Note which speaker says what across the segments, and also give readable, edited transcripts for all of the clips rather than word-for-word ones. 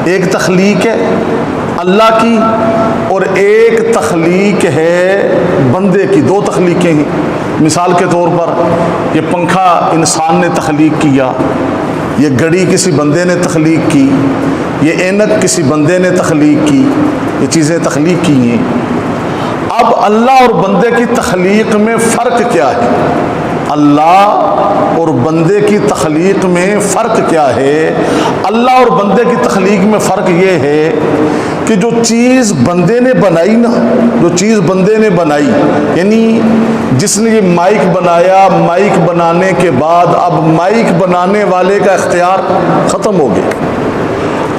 Speaker 1: ایک تخلیق ہے اللہ کی اور ایک تخلیق ہے بندے کی، دو تخلیقیں ہیں۔ مثال کے طور پر یہ پنکھا انسان نے تخلیق کیا، یہ گھڑی کسی بندے نے تخلیق کی، یہ اینک کسی بندے نے تخلیق کی، یہ چیزیں تخلیق کی ہیں۔ اب اللہ اور بندے کی تخلیق میں فرق کیا ہے؟ اللہ اور بندے کی تخلیق میں فرق کیا ہے؟ اللہ اور بندے کی تخلیق میں فرق یہ ہے کہ جو چیز بندے نے بنائی نا، جو چیز بندے نے بنائی، یعنی جس نے یہ مائک بنایا، مائک بنانے کے بعد اب مائک بنانے والے کا اختیار ختم ہو گیا۔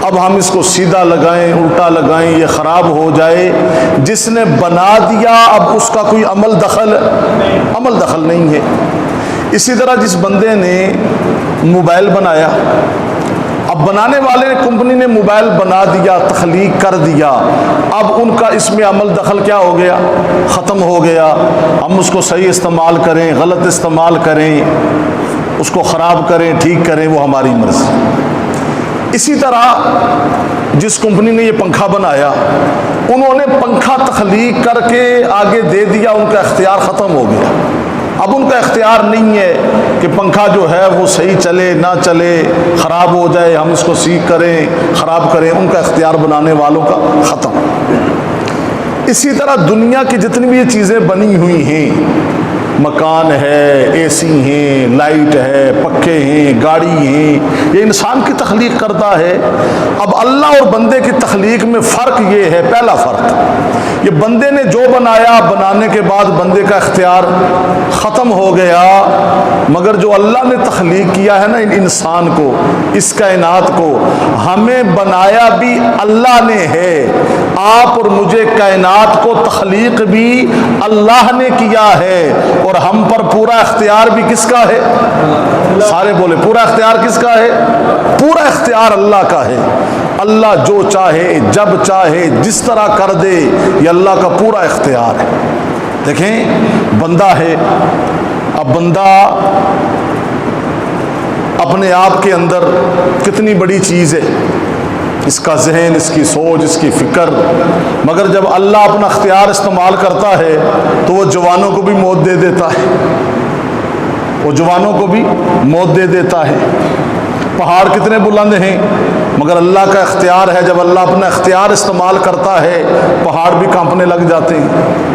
Speaker 1: اب ہم اس کو سیدھا لگائیں، الٹا لگائیں، یہ خراب ہو جائے، جس نے بنا دیا اب اس کا کوئی عمل دخل نہیں ہے۔ اسی طرح جس بندے نے موبائل بنایا، اب بنانے والے کمپنی نے موبائل بنا دیا، تخلیق کر دیا، اب ان کا اس میں عمل دخل کیا ہو گیا؟ ختم ہو گیا۔ ہم اس کو صحیح استعمال کریں، غلط استعمال کریں، اس کو خراب کریں، ٹھیک کریں، وہ ہماری مرضی۔ اسی طرح جس کمپنی نے یہ پنکھا بنایا، انہوں نے پنکھا تخلیق کر کے آگے دے دیا، ان کا اختیار ختم ہو گیا۔ اب ان کا اختیار نہیں ہے کہ پنکھا جو ہے وہ صحیح چلے نہ چلے، خراب ہو جائے، ہم اس کو سیکھ کریں، خراب کریں، ان کا اختیار بنانے والوں کا ختم۔ اسی طرح دنیا کی جتنی بھی یہ چیزیں بنی ہوئی ہیں، مکان ہے، اے سی ہیں، لائٹ ہے، پکھے ہیں، گاڑی ہیں، یہ انسان کی تخلیق کرتا ہے۔ اب اللہ اور بندے کی تخلیق میں فرق یہ ہے، پہلا فرق یہ بندے نے جو بنایا، بنانے کے بعد بندے کا اختیار ختم ہو گیا، مگر جو اللہ نے تخلیق کیا ہے نا انسان کو، اس کائنات کو، ہمیں بنایا بھی اللہ نے ہے۔ آپ اور مجھے کائنات کو تخلیق بھی اللہ نے کیا ہے، اور ہم پر پورا اختیار بھی کس کا ہے؟ سارے بولے پورا اختیار کس کا ہے؟ پورا اختیار اللہ کا ہے۔ اللہ جو چاہے، جب چاہے، جس طرح کر دے، یہ اللہ کا پورا اختیار ہے۔ دیکھیں بندہ ہے، اب بندہ اپنے آپ کے اندر کتنی بڑی چیز ہے، اس کا ذہن، اس کی سوچ، اس کی فکر، مگر جب اللہ اپنا اختیار استعمال کرتا ہے تو وہ جوانوں کو بھی موت دے دیتا ہے، وہ جوانوں کو بھی موت دے دیتا ہے۔ پہاڑ کتنے بلند ہیں، مگر اللہ کا اختیار ہے، جب اللہ اپنا اختیار استعمال کرتا ہے پہاڑ بھی کانپنے لگ جاتے ہیں۔